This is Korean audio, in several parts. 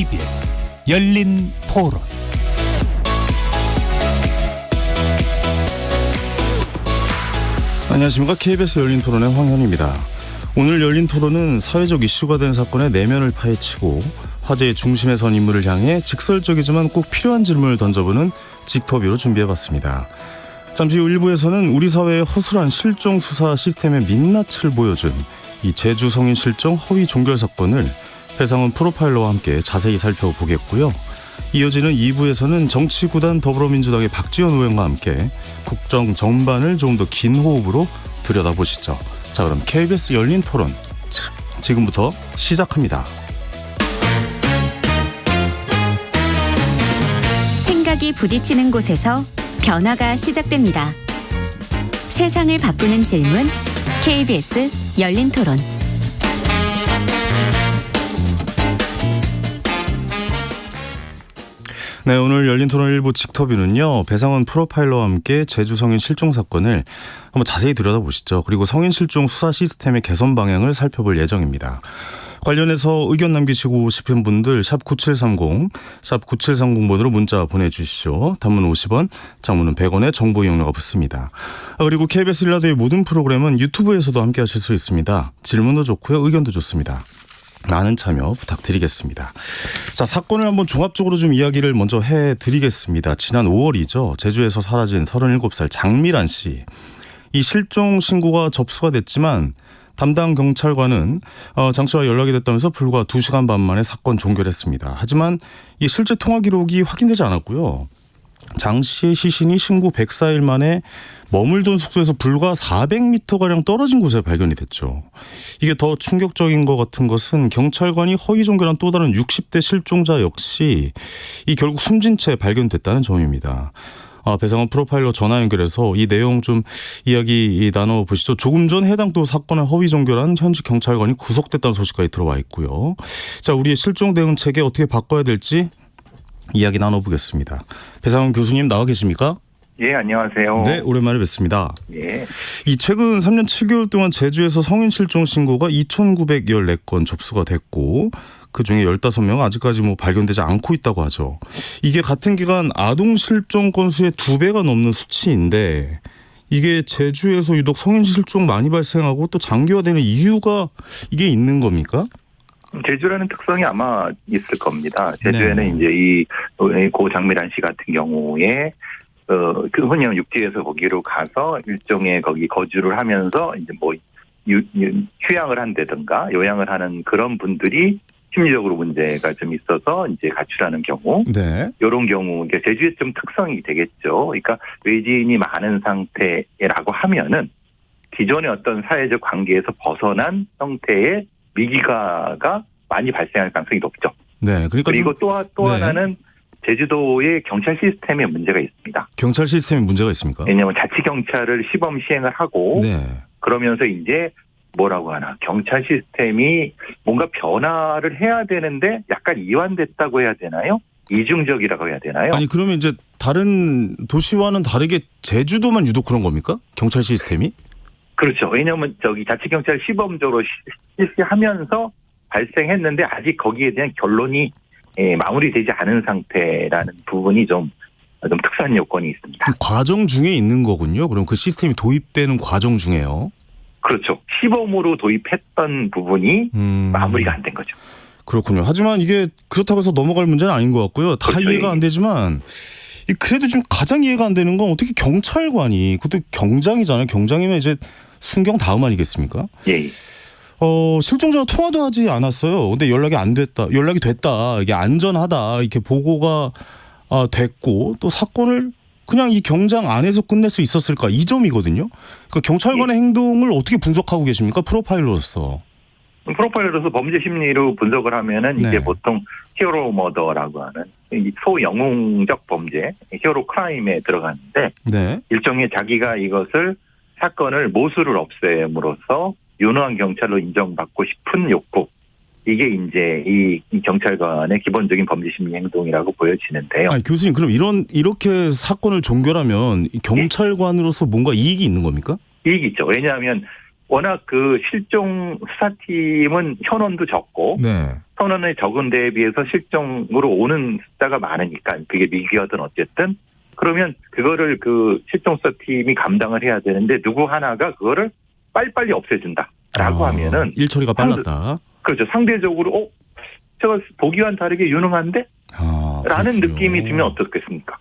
KBS 열린 토론. 안녕하십니까. KBS 열린 토론의 황현입니다. 오늘 열린 토론은 사회적 이슈가 된 사건의 내면을 파헤치고 화제의 중심에 선 인물을 향해 직설적이지만 꼭 필요한 질문을 던져보는 직토비로 준비해봤습니다. 잠시 후 1부에서는 우리 사회의 허술한 실종 수사 시스템의 민낯을 보여준 이 제주 성인 실종 허위 종결 사건을 배상훈 프로파일러와 함께 자세히 살펴보겠고요. 이어지는 2부에서는 정치구단 더불어민주당의 박지원 의원과 함께 국정 전반을 좀 더 긴 호흡으로 들여다보시죠. 자, 그럼 KBS 열린 토론 지금부터 시작합니다. 생각이 부딪히는 곳에서 변화가 시작됩니다. 세상을 바꾸는 질문, KBS 열린 토론. 네, 오늘 열린 토론 1부 직터뷰는요, 배상훈 프로파일러와 함께 제주 성인 실종 사건을 한번 자세히 들여다보시죠. 그리고 성인 실종 수사 시스템의 개선 방향을 살펴볼 예정입니다. 관련해서 의견 남기시고 싶은 분들 샵 9730, 샵 9730번으로 문자 보내주시죠. 단문 50원, 장문은 100원의 정보 이용료가 붙습니다. 그리고 KBS 1라디오의 모든 프로그램은 유튜브에서도 함께 하실 수 있습니다. 질문도 좋고요, 의견도 좋습니다. 많은 참여 부탁드리겠습니다. 자, 사건을 한번 종합적으로 좀 이야기를 먼저 해드리겠습니다. 지난 5월이죠. 제주에서 사라진 37살 장미란 씨. 이 실종 신고가 접수가 됐지만 담당 경찰관은 장 씨와 연락이 됐다면서 불과 2시간 반 만에 사건 종결했습니다. 하지만 이 실제 통화 기록이 확인되지 않았고요. 장 씨의 시신이 신고 104일 만에 머물던 숙소에서 불과 400m가량 떨어진 곳에 발견이 됐죠. 이게 더 충격적인 것 같은 것은 경찰관이 허위 종결한 또 다른 60대 실종자 역시 이 결국 숨진 채 발견됐다는 점입니다. 배상훈 프로파일러 전화 연결해서 이 내용 좀 이야기 나눠보시죠. 조금 전 해당 또 사건에 허위 종결한 현직 경찰관이 구속됐다는 소식까지 들어와 있고요. 자, 우리의 실종 대응 체계 어떻게 바꿔야 될지 이야기 나눠보겠습니다. 배상훈 교수님 나와 계십니까? 예, 안녕하세요. 네, 오랜만에 뵙습니다. 예. 이 최근 3년 7개월 동안 제주에서 성인 실종 신고가 2,914건 접수가 됐고 그중에 15명 아직까지 발견되지 않고 있다고 하죠. 이게 같은 기간 아동 실종 건수의 2배가 넘는 수치인데 이게 제주에서 유독 성인 실종 많이 발생하고 또 장기화되는 이유가 이게 있는 겁니까? 제주라는 특성이 아마 있을 겁니다. 제주에는 네. 이제 이 고 장미란 씨 같은 경우에 흔히 육지에서 거기로 가서 일종의 거기 거주를 하면서 이제 휴양을 한다든가 요양을 하는 그런 분들이 심리적으로 문제가 좀 있어서 이제 가출하는 경우, 네. 이런 경우 이게 제주의 좀 특성이 되겠죠. 그러니까 외지인이 많은 상태라고 하면은 기존의 어떤 사회적 관계에서 벗어난 형태의 미기가가 많이 발생할 가능성이 높죠. 네. 그러니까 그리고 또 네. 하나는 제주도의 경찰 시스템에 문제가 있습니다. 경찰 시스템에 문제가 있습니까? 왜냐하면 자치경찰을 시범 시행을 하고 네. 그러면서 이제 뭐라고 하나 경찰 시스템이 뭔가 변화를 해야 되는데 약간 이완됐다고 해야 되나요? 이중적이라고 해야 되나요? 아니 그러면 이제 다른 도시와는 다르게 제주도만 유독 그런 겁니까? 경찰 시스템이? 그렇죠. 왜냐하면 자치경찰 시범적으로 실시하면서 발생했는데 아직 거기에 대한 결론이 마무리되지 않은 상태라는 부분이 좀 특수한 요건이 있습니다. 과정 중에 있는 거군요. 그럼 그 시스템이 도입되는 과정 중에요. 그렇죠. 시범으로 도입했던 부분이 마무리가 안 된 거죠. 그렇군요. 하지만 이게 그렇다고 해서 넘어갈 문제는 아닌 것 같고요. 다 그렇죠. 이해가 안 되지만 그래도 좀 가장 이해가 안 되는 건 어떻게 경찰관이 그것도 경장이잖아요. 경장이면 이제 순경 다음 아니겠습니까? 예. 실종자와 통화도 하지 않았어요. 근데 연락이 됐다. 이게 안전하다. 이렇게 보고가 됐고 또 사건을 그냥 이 경장 안에서 끝낼 수 있었을까? 이 점이거든요. 그러니까 경찰관의 행동을 어떻게 분석하고 계십니까? 프로파일러로서. 프로파일러로서 범죄 심리로 분석을 하면은 네. 이게 보통 히어로 머더라고 하는 소영웅적 범죄, 히어로 크라임에 들어가는데 네. 일종의 자기가 이것을 사건을 모수를 없앰으로써 유능한 경찰로 인정받고 싶은 욕구. 이게 이제 이 경찰관의 기본적인 범죄 심리 행동이라고 보여지는데요. 아니, 교수님 그럼 이렇게 사건을 종결하면 경찰관으로서 뭔가 이익이 있는 겁니까? 이익이 있죠. 왜냐하면 워낙 그 실종 수사팀은 현원도 적고 네. 현원의 적은 데에 비해서 실종으로 오는 숫자가 많으니까 그게 미기어든 어쨌든 그러면 그거를 그 실종 수사팀이 감당을 해야 되는데 누구 하나가 그거를 빨리빨리 없애준다라고 하면은 일 처리가 빨랐다. 그렇죠. 상대적으로 제가 보기와는 다르게 유능한데? 라는 그렇군요. 느낌이 들면 어떻겠습니까?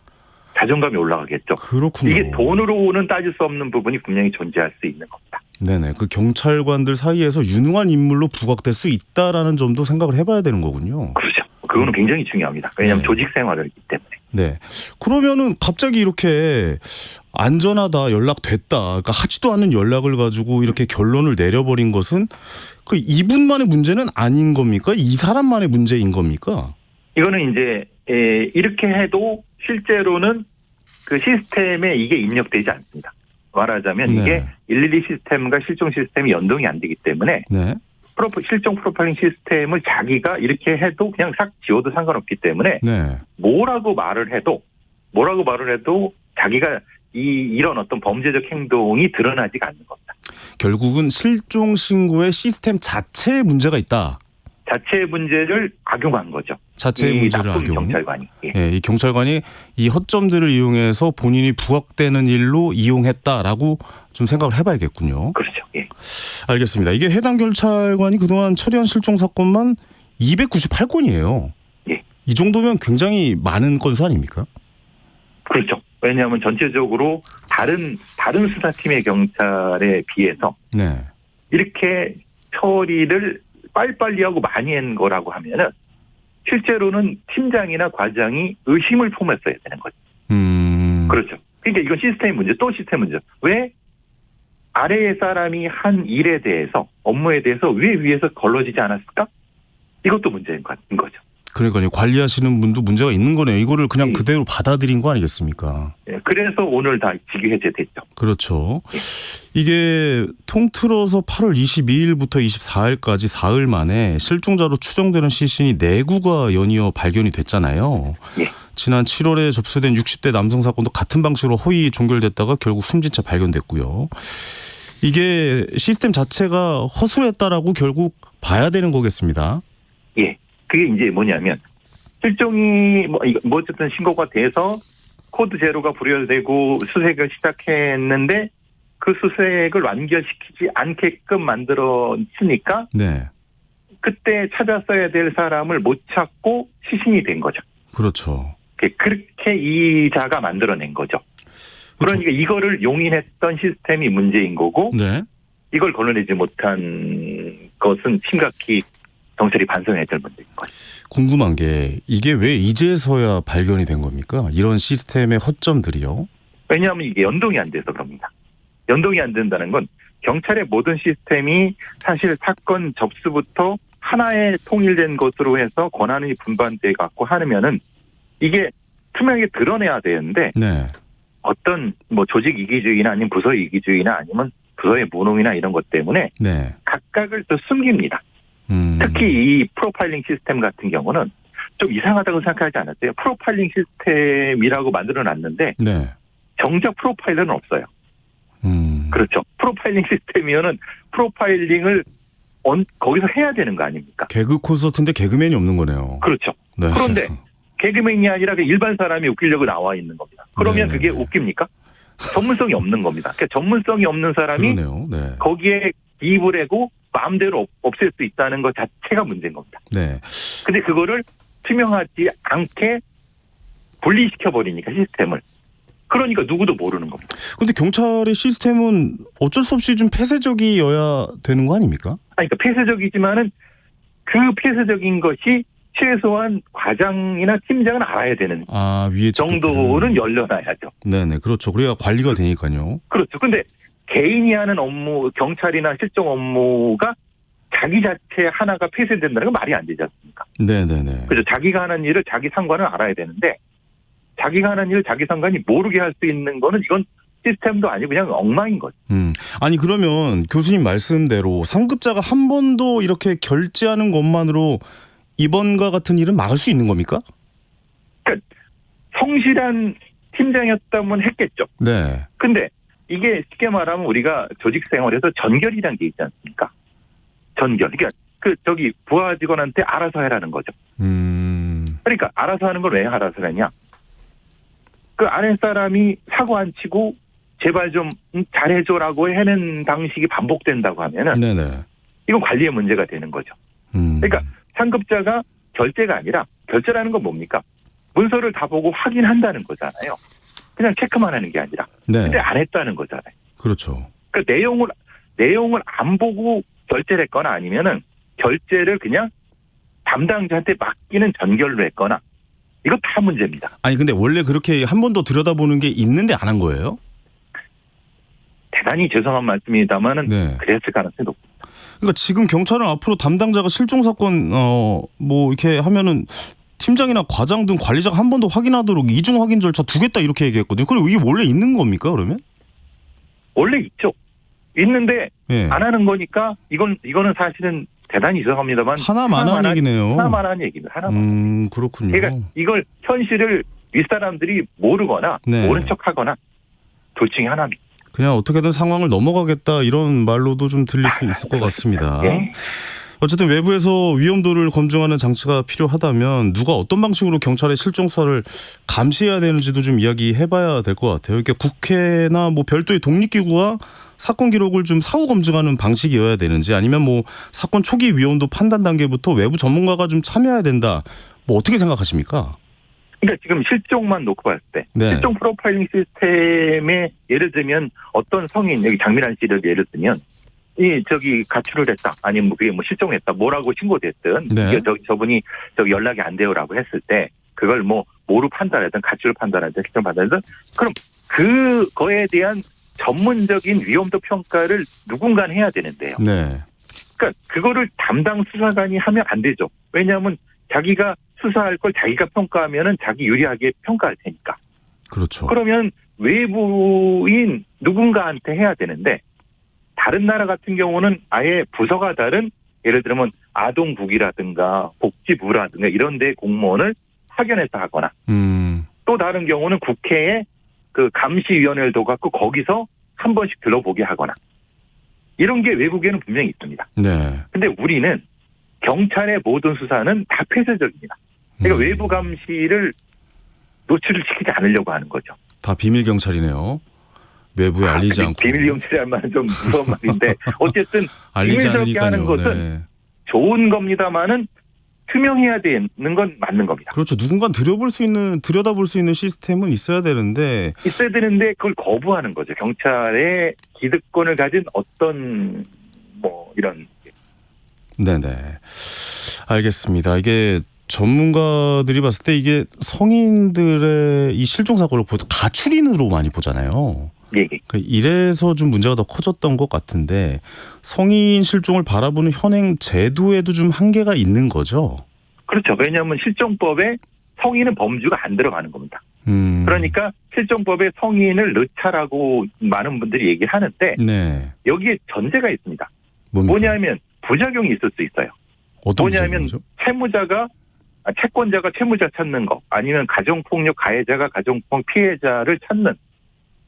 자존감이 올라가겠죠. 그렇군요. 이게 돈으로는 따질 수 없는 부분이 분명히 존재할 수 있는 겁니다. 네네. 그 경찰관들 사이에서 유능한 인물로 부각될 수 있다라는 점도 생각을 해봐야 되는 거군요. 그렇죠. 그거는 굉장히 중요합니다. 왜냐하면 네. 조직 생활을 했기 때문에. 네. 그러면은 갑자기 이렇게 안전하다, 연락됐다, 그러니까 하지도 않은 연락을 가지고 이렇게 결론을 내려버린 것은 그 이분만의 문제는 아닌 겁니까? 이 사람만의 문제인 겁니까? 이거는 이제 이렇게 해도 실제로는 그 시스템에 이게 입력되지 않습니다. 말하자면 네. 이게 112 시스템과 실종 시스템이 연동이 안 되기 때문에 네. 실종 프로파일링 시스템을 자기가 이렇게 해도 그냥 싹 지워도 상관없기 때문에 네. 뭐라고 말을 해도 자기가 이런 어떤 범죄적 행동이 드러나지가 않는 겁니다. 결국은 실종 신고의 시스템 자체에 문제가 있다. 자체의 문제를 악용한 거죠. 자체의 이 문제를 나쁜 악용. 경찰관이. 예. 예, 이 경찰관이 이 허점들을 이용해서 본인이 부각되는 일로 이용했다라고 좀 생각을 해봐야겠군요. 그렇죠. 예. 알겠습니다. 이게 해당 경찰관이 그동안 처리한 실종 사건만 298건이에요. 예. 이 정도면 굉장히 많은 건수 아닙니까? 그렇죠. 왜냐하면 전체적으로 다른 수사팀의 경찰에 비해서 네. 이렇게 처리를 빨리빨리 하고 많이 한 거라고 하면은 실제로는 팀장이나 과장이 의심을 품었어야 되는 거죠. 그렇죠. 그러니까 이건 시스템 문제, 또 시스템 문제. 왜 아래의 사람이 한 일에 대해서, 업무에 대해서 왜 위에서 걸러지지 않았을까? 이것도 문제인 거죠. 그러니까요. 관리하시는 분도 문제가 있는 거네요. 이거를 그냥 그대로 받아들인 거 아니겠습니까? 그래서 오늘 다 직위 해제됐죠. 그렇죠. 이게 통틀어서 8월 22일부터 24일까지 사흘 만에 실종자로 추정되는 시신이 4구가 연이어 발견이 됐잖아요. 예. 지난 7월에 접수된 60대 남성 사건도 같은 방식으로 허위 종결됐다가 결국 숨진 채 발견됐고요. 이게 시스템 자체가 허술했다라고 결국 봐야 되는 거겠습니다. 예. 그게 이제 뭐냐면 실종이 어쨌든 신고가 돼서 코드 제로가 부여되고 수색을 시작했는데 그 수색을 완결시키지 않게끔 만들었으니까 네. 그때 찾았어야 될 사람을 못 찾고 시신이 된 거죠. 그렇죠. 그렇게 이자가 만들어낸 거죠. 그러니까 이거를 용인했던 시스템이 문제인 거고 네. 이걸 걸러내지 못한 것은 심각히 경찰이 반성해야 될 문제인 거죠. 궁금한 게 이게 왜 이제서야 발견이 된 겁니까? 이런 시스템의 허점들이요. 왜냐하면 이게 연동이 안 돼서 그럽니다. 연동이 안 된다는 건 경찰의 모든 시스템이 사실 사건 접수부터 하나의 통일된 것으로 해서 권한이 분반돼 갖고 하면은 이게 투명하게 드러내야 되는데 네. 어떤 조직 이기주의나 아니면 부서 이기주의나 아니면 부서의 무능이나 이런 것 때문에 네. 각각을 또 숨깁니다. 특히 이 프로파일링 시스템 같은 경우는 좀 이상하다고 생각하지 않았어요. 프로파일링 시스템이라고 만들어놨는데 네. 정작 프로파일러는 없어요. 그렇죠. 프로파일링 시스템이면은 프로파일링을 거기서 해야 되는 거 아닙니까? 개그 콘서트인데 개그맨이 없는 거네요. 그렇죠. 네. 그런데 개그맨이 아니라 일반 사람이 웃기려고 나와 있는 겁니다. 그러면 네. 그게 웃깁니까? 전문성이 없는 겁니다. 그러니까 전문성이 없는 사람이 그러네요. 네. 거기에 기입을 하고 마음대로 없앨 수 있다는 것 자체가 문제인 겁니다. 네. 근데 그거를 투명하지 않게 분리시켜버리니까 시스템을. 그러니까 누구도 모르는 겁니다. 근데 경찰의 시스템은 어쩔 수 없이 좀 폐쇄적이어야 되는 거 아닙니까? 그러니까 폐쇄적이지만은 그 폐쇄적인 것이 최소한 과장이나 팀장은 알아야 되는 위에 정도는 열려놔야죠. 네네. 그렇죠. 그래야 관리가 되니까요. 그렇죠. 근데 개인이 하는 업무, 경찰이나 실종 업무가 자기 자체 하나가 폐쇄된다는 건 말이 안 되지 않습니까? 네네네. 그렇죠. 자기가 하는 일을 자기 상관은 알아야 되는데 자기가 하는 일을 자기 상관이 모르게 할 수 있는 거는 이건 시스템도 아니고 그냥 엉망인 거죠. 아니 그러면 교수님 말씀대로 상급자가 한 번도 이렇게 결재하는 것만으로 이번과 같은 일은 막을 수 있는 겁니까? 그러니까 성실한 팀장이었다면 했겠죠. 네. 근데 이게 쉽게 말하면 우리가 조직 생활에서 전결이라는 게 있지 않습니까? 전결. 그러니까 부하 직원한테 알아서 해라는 거죠. 그러니까 알아서 하는 걸 왜 알아서 하냐? 그 아랫사람이 사고 안 치고 제발 좀 잘해줘라고 하는 방식이 반복된다고 하면은 네네. 이건 관리의 문제가 되는 거죠. 그러니까 상급자가 결제가 아니라 결제라는 건 뭡니까? 문서를 다 보고 확인한다는 거잖아요. 그냥 체크만 하는 게 아니라. 네. 근데 안 했다는 거잖아요. 그렇죠. 그러니까 내용을 안 보고 결제를 했거나 아니면은 결제를 그냥 담당자한테 맡기는 전결로 했거나 이거 다 문제입니다. 아니 근데 원래 그렇게 한 번 더 들여다보는 게 있는데 안 한 거예요? 대단히 죄송한 말씀입니다만은 네. 그랬을 가능성이 높습니다. 그러니까 지금 경찰은 앞으로 담당자가 실종 사건 뭐 이렇게 하면은 팀장이나 과장 등 관리자가 한 번 더 확인하도록 이중 확인 절차 두겠다 이렇게 얘기했거든요. 그럼 이게 원래 있는 겁니까 그러면? 원래 있죠. 있는데 예. 안 하는 거니까 이거는 사실은 대단히 죄송합니다만 하나만한 얘기네요. 하나만한 얘기입니다. 하나만. 그렇군요. 그러니까 이걸 현실을 윗사람들이 모르거나 네. 모른 척하거나 둘 중에 하나입니다. 그냥 어떻게든 상황을 넘어가겠다 이런 말로도 좀 들릴 수 있을 것 같습니다. 예. 어쨌든 외부에서 위험도를 검증하는 장치가 필요하다면 누가 어떤 방식으로 경찰의 실종 수사를 감시해야 되는지도 좀 이야기해봐야 될 것 같아요. 그러니까 국회나 뭐 별도의 독립기구가 사건 기록을 좀 사후 검증하는 방식이어야 되는지 아니면 뭐 사건 초기 위험도 판단 단계부터 외부 전문가가 좀 참여해야 된다. 뭐 어떻게 생각하십니까? 그러니까 지금 실종만 놓고 봤을 때 네. 실종 프로파일링 시스템에 예를 들면 어떤 성인 여기 장미란 씨를 예를 들면 가출을 했다 아니면 그게 뭐 실종했다 뭐라고 신고됐든 네. 이게 저분이 연락이 안 돼요라고 했을 때 그걸 뭐로 판단하든 가출 판단하든 실종 판단하든 그럼 그거에 대한 전문적인 위험도 평가를 누군가 해야 되는데요. 네. 그러니까 그거를 담당 수사관이 하면 안 되죠. 왜냐하면 자기가 수사할 걸 자기가 평가하면은 자기 유리하게 평가할 테니까. 그렇죠. 그러면 외부인 누군가한테 해야 되는데 다른 나라 같은 경우는 아예 부서가 다른 예를 들면 아동국이라든가 복지부라든가 이런 데 공무원을 파견해서 하거나 또 다른 경우는 국회에 그 감시위원회를 둬갖고 거기서 한 번씩 들어보게 하거나 이런 게 외국에는 분명히 있습니다. 네. 근데 우리는 경찰의 모든 수사는 다 폐쇄적입니다. 그러니까 외부 감시를 노출을 시키지 않으려고 하는 거죠. 다 비밀 경찰이네요. 외부에 알리지 않고. 비밀 경찰이란 말은 좀 무서운 말인데 어쨌든 알리지 비밀스럽게 하는 않으니까요. 것은 네. 좋은 겁니다만은 투명해야 되는 건 맞는 겁니다. 그렇죠. 누군가 들여다볼 수 있는 시스템은 있어야 되는데 그걸 거부하는 거죠. 경찰의 기득권을 가진 어떤 이런. 네네. 알겠습니다. 이게 전문가들이 봤을 때 이게 성인들의 이 실종 사건을 보통 가출인으로 많이 보잖아요. 예. 이래서 좀 문제가 더 커졌던 것 같은데 성인 실종을 바라보는 현행 제도에도 좀 한계가 있는 거죠. 그렇죠. 왜냐하면 실종법에 성인은 범주가 안 들어가는 겁니다. 그러니까 실종법에 성인을 넣자라고 많은 분들이 얘기를 하는데 네. 여기에 전제가 있습니다. 뭡니까? 뭐냐면 부작용이 있을 수 있어요. 어떤 뭐냐면 부작용이죠? 채권자가 채무자 찾는 거 아니면 가정폭력 가해자가 가정폭력 피해자를 찾는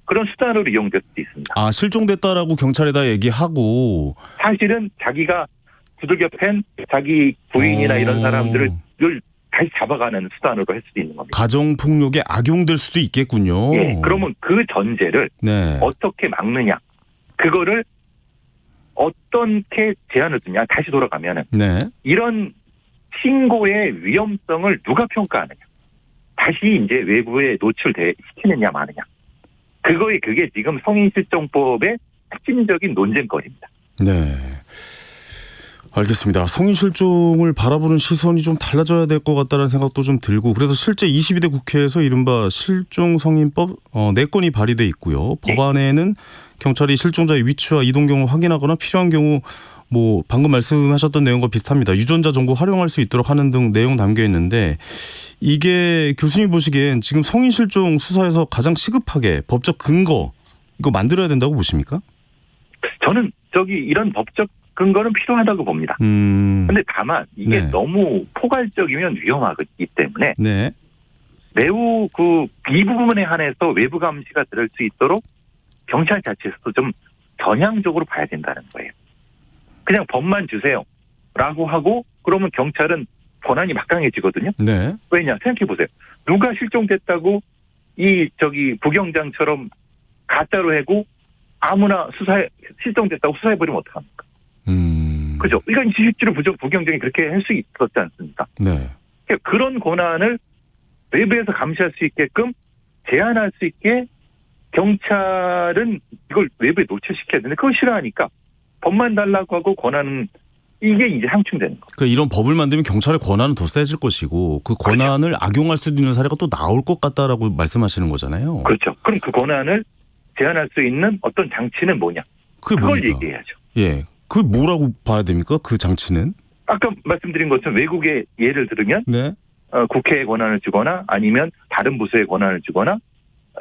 그런 수단으로 이용될 수도 있습니다. 아, 실종됐다라고 경찰에다 얘기하고 사실은 자기가 두들겨 팬 자기 부인이나 이런 사람들을 다시 잡아가는 수단으로 할 수도 있는 겁니다. 가정폭력에 악용될 수도 있겠군요. 예, 그러면 그 전제를 네. 어떻게 막느냐 그거를 어떻게 제한을 두냐 다시 돌아가면은 네. 이런 신고의 위험성을 누가 평가하느냐 다시 이제 외부에 노출시키느냐 마느냐 그게 지금 성인실종법의 핵심적인 논쟁거리입니다. 네. 알겠습니다. 성인 실종을 바라보는 시선이 좀 달라져야 될 것 같다는 생각도 좀 들고 그래서 실제 22대 국회에서 이른바 실종성인법 4건이 발의돼 있고요. 네. 법안에는 경찰이 실종자의 위치와 이동 경우 확인하거나 필요한 경우 뭐 방금 말씀하셨던 내용과 비슷합니다. 유전자 정보 활용할 수 있도록 하는 등 내용 담겨 있는데 이게 교수님 보시기엔 지금 성인 실종 수사에서 가장 시급하게 법적 근거 이거 만들어야 된다고 보십니까? 저는 이런 법적 근거는 필요하다고 봅니다. 근데 다만 이게 네. 너무 포괄적이면 위험하기 때문에 네. 매우 이 부분에 한해서 외부 감시가 들을 수 있도록 경찰 자체에서도 좀 전향적으로 봐야 된다는 거예요. 그냥 법만 주세요라고 하고 그러면 경찰은 권한이 막강해지거든요. 네. 왜냐 생각해 보세요. 누가 실종됐다고 부경장처럼 가짜로 해고 아무나 실종됐다고 수사해버리면 어떡합니까? 그죠? 이건 실제로 부경장이 그렇게 할 수 있었지 않습니까? 네. 그런 권한을 외부에서 감시할 수 있게끔 제한할 수 있게 경찰은 이걸 외부에 노출시켜야 되는데 그걸 싫어하니까 법만 달라고 하고 권한은 이게 이제 상충되는 거예요. 그러니까 이런 법을 만들면 경찰의 권한은 더 세질 것이고 그 권한을 악용할 수도 있는 사례가 또 나올 것 같다라고 말씀하시는 거잖아요. 그렇죠. 그럼 그 권한을 제한할 수 있는 어떤 장치는 뭐냐? 그걸 뭡니까? 얘기해야죠. 예. 그 뭐라고 봐야 됩니까? 그 장치는? 아까 말씀드린 것처럼 외국의 예를 들으면 네. 국회에 권한을 주거나 아니면 다른 부서에 권한을 주거나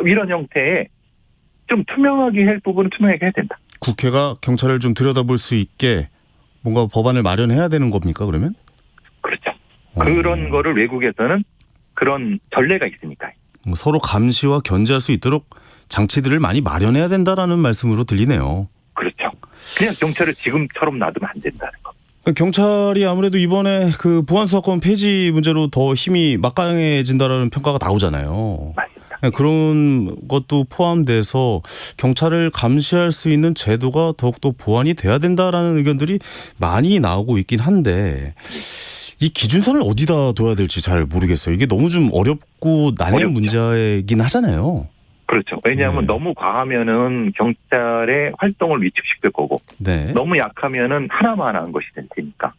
이런 형태의 좀 투명하게 할 부분은 투명하게 해야 된다. 국회가 경찰을 좀 들여다볼 수 있게 뭔가 법안을 마련해야 되는 겁니까 그러면? 그렇죠. 그런 거를 외국에서는 그런 전례가 있으니까요. 뭐 서로 감시와 견제할 수 있도록 장치들을 많이 마련해야 된다라는 말씀으로 들리네요. 그렇죠. 그냥 경찰을 지금처럼 놔두면 안 된다는 거. 경찰이 아무래도 이번에 그 보안수사권 폐지 문제로 더 힘이 막강해진다라는 평가가 나오잖아요. 맞습니다. 그런 것도 포함돼서 경찰을 감시할 수 있는 제도가 더욱더 보완이 돼야 된다라는 의견들이 많이 나오고 있긴 한데 이 기준선을 어디다 둬야 될지 잘 모르겠어요. 이게 너무 좀 어렵고 난해한 문제이긴 하잖아요. 그렇죠. 왜냐하면 너무 과하면은 경찰의 활동을 위축시킬 거고 네. 너무 약하면은 하나만 하는 것이 될 테니까.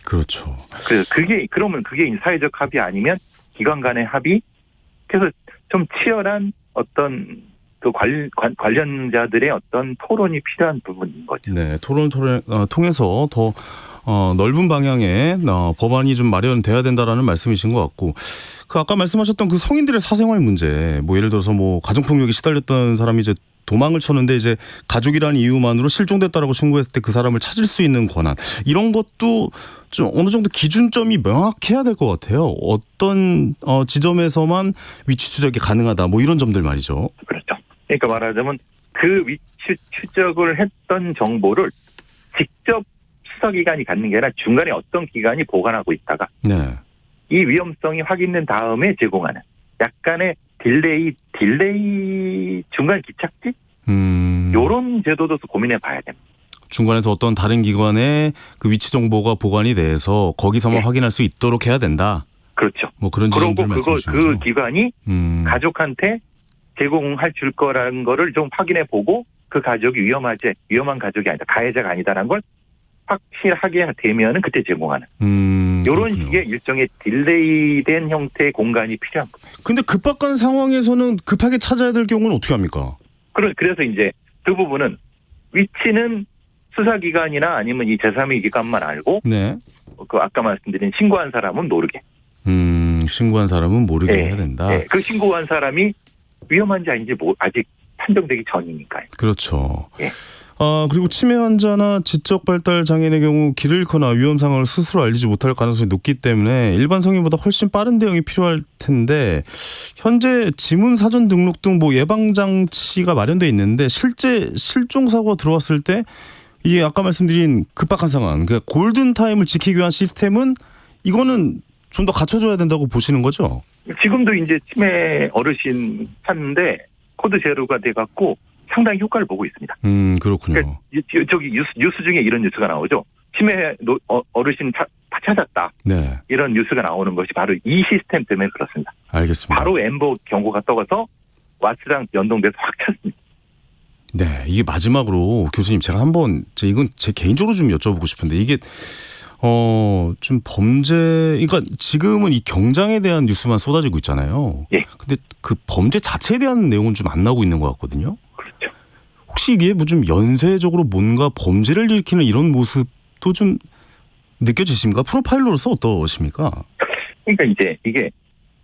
그렇죠. 그래서 그러면 그게 사회적 합의 아니면 기관 간의 합의. 그래서 좀 치열한 어떤 그 관련자들의 어떤 토론이 필요한 부분인 거죠. 네, 토론을 통해서 더 넓은 방향의 법안이 좀 마련돼야 된다라는 말씀이신 것 같고, 그 아까 말씀하셨던 그 성인들의 사생활 문제, 뭐 예를 들어서 뭐 가정폭력에 시달렸던 사람이 이제 도망을 쳤는데 이제 가족이라는 이유만으로 실종됐다라고 신고했을 때 그 사람을 찾을 수 있는 권한, 이런 것도 좀 어느 정도 기준점이 명확해야 될 것 같아요. 어떤 지점에서만 위치 추적이 가능하다, 뭐 이런 점들 말이죠. 그렇죠. 그러니까 말하자면 그 위치 추적을 했던 정보를 직접 수사기관이 갖는 게 아니라 중간에 어떤 기관이 보관하고 있다가 네. 이 위험성이 확인된 다음에 제공하는 약간의 딜레이 중간 기착지 이런 제도도 고민해 봐야 됩니다. 중간에서 어떤 다른 기관의 그 위치 정보가 보관이 돼서 거기서만 확인할 수 있도록 해야 된다. 그렇죠. 뭐 그런 지점들 말씀이시죠. 그 기관이 가족한테 제공할 줄 거라는 거를 좀 확인해 보고 그 가족이 위험한 가족이 아니다, 가해자가 아니다라는 걸 확실하게 되면은 그때 제공하는 이런 그렇군요. 식의 일종의 딜레이된 형태의 공간이 필요한 거예요. 근데 급박한 상황에서는 급하게 찾아야 될 경우는 어떻게 합니까? 그래서 이제 그 부분은 위치는 수사기관이나 아니면 이 제3의 기관만 알고 네. 그 아까 말씀드린 신고한 사람은 모르게. 신고한 사람은 모르게 해야 된다. 네. 그 신고한 사람이 위험한지 아닌지 아직 판정되기 전이니까요. 그렇죠. 예. 그리고 치매 환자나 지적 발달 장애인의 경우 길을 잃거나 위험 상황을 스스로 알리지 못할 가능성이 높기 때문에 일반 성인보다 훨씬 빠른 대응이 필요할 텐데, 현재 지문 사전 등록 등 뭐 예방 장치가 마련돼 있는데 실제 실종 사고가 들어왔을 때 이게 아까 말씀드린 급박한 상황, 그러니까 골든 타임을 지키기 위한 시스템은 이거는 좀 더 갖춰줘야 된다고 보시는 거죠? 지금도 이제 치매 어르신 찾는데 코드 제로가 돼갖고 상당히 효과를 보고 있습니다. 그렇군요. 그러니까 저기 뉴스 중에 이런 뉴스가 나오죠. 치매 어르신 찾았다. 네. 이런 뉴스가 나오는 것이 바로 이 시스템 때문에 그렇습니다. 알겠습니다. 바로 엠버 경고가 떠서 왓츠랑 연동돼서 확 찾습니다. 네, 이게 마지막으로 교수님 제가 한번 이건 제 개인적으로 좀 여쭤보고 싶은데, 이게 좀 범죄, 그러니까 지금은 이 경장에 대한 뉴스만 쏟아지고 있잖아요. 예. 근데 그 범죄 자체에 대한 내용은 좀 안 나오고 있는 것 같거든요. 그렇죠. 혹시 이게 뭐 좀 연쇄적으로 뭔가 범죄를 일으키는 이런 모습도 좀 느껴지십니까? 프로파일러로서 어떠십니까? 그러니까 이제 이게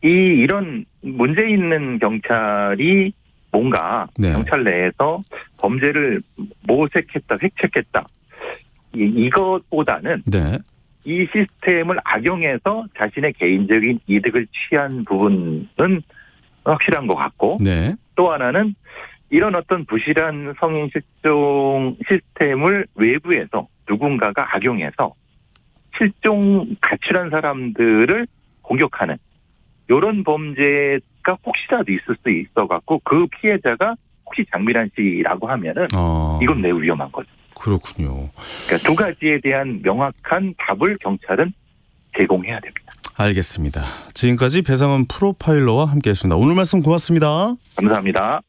이런 문제 있는 경찰이 뭔가 네. 경찰 내에서 범죄를 모색했다, 획책했다. 이것보다는 네. 이 시스템을 악용해서 자신의 개인적인 이득을 취한 부분은 확실한 것 같고, 네. 또 하나는 이런 어떤 부실한 성인 실종 시스템을 외부에서 누군가가 악용해서 실종 가출한 사람들을 공격하는 이런 범죄가 혹시라도 있을 수 있어갖고 그 피해자가 혹시 장미란 씨라고 하면은 이건 매우 위험한 거죠. 그렇군요. 그러니까 두 가지에 대한 명확한 답을 경찰은 제공해야 됩니다. 알겠습니다. 지금까지 배상원 프로파일러와 함께했습니다. 오늘 말씀 고맙습니다. 감사합니다.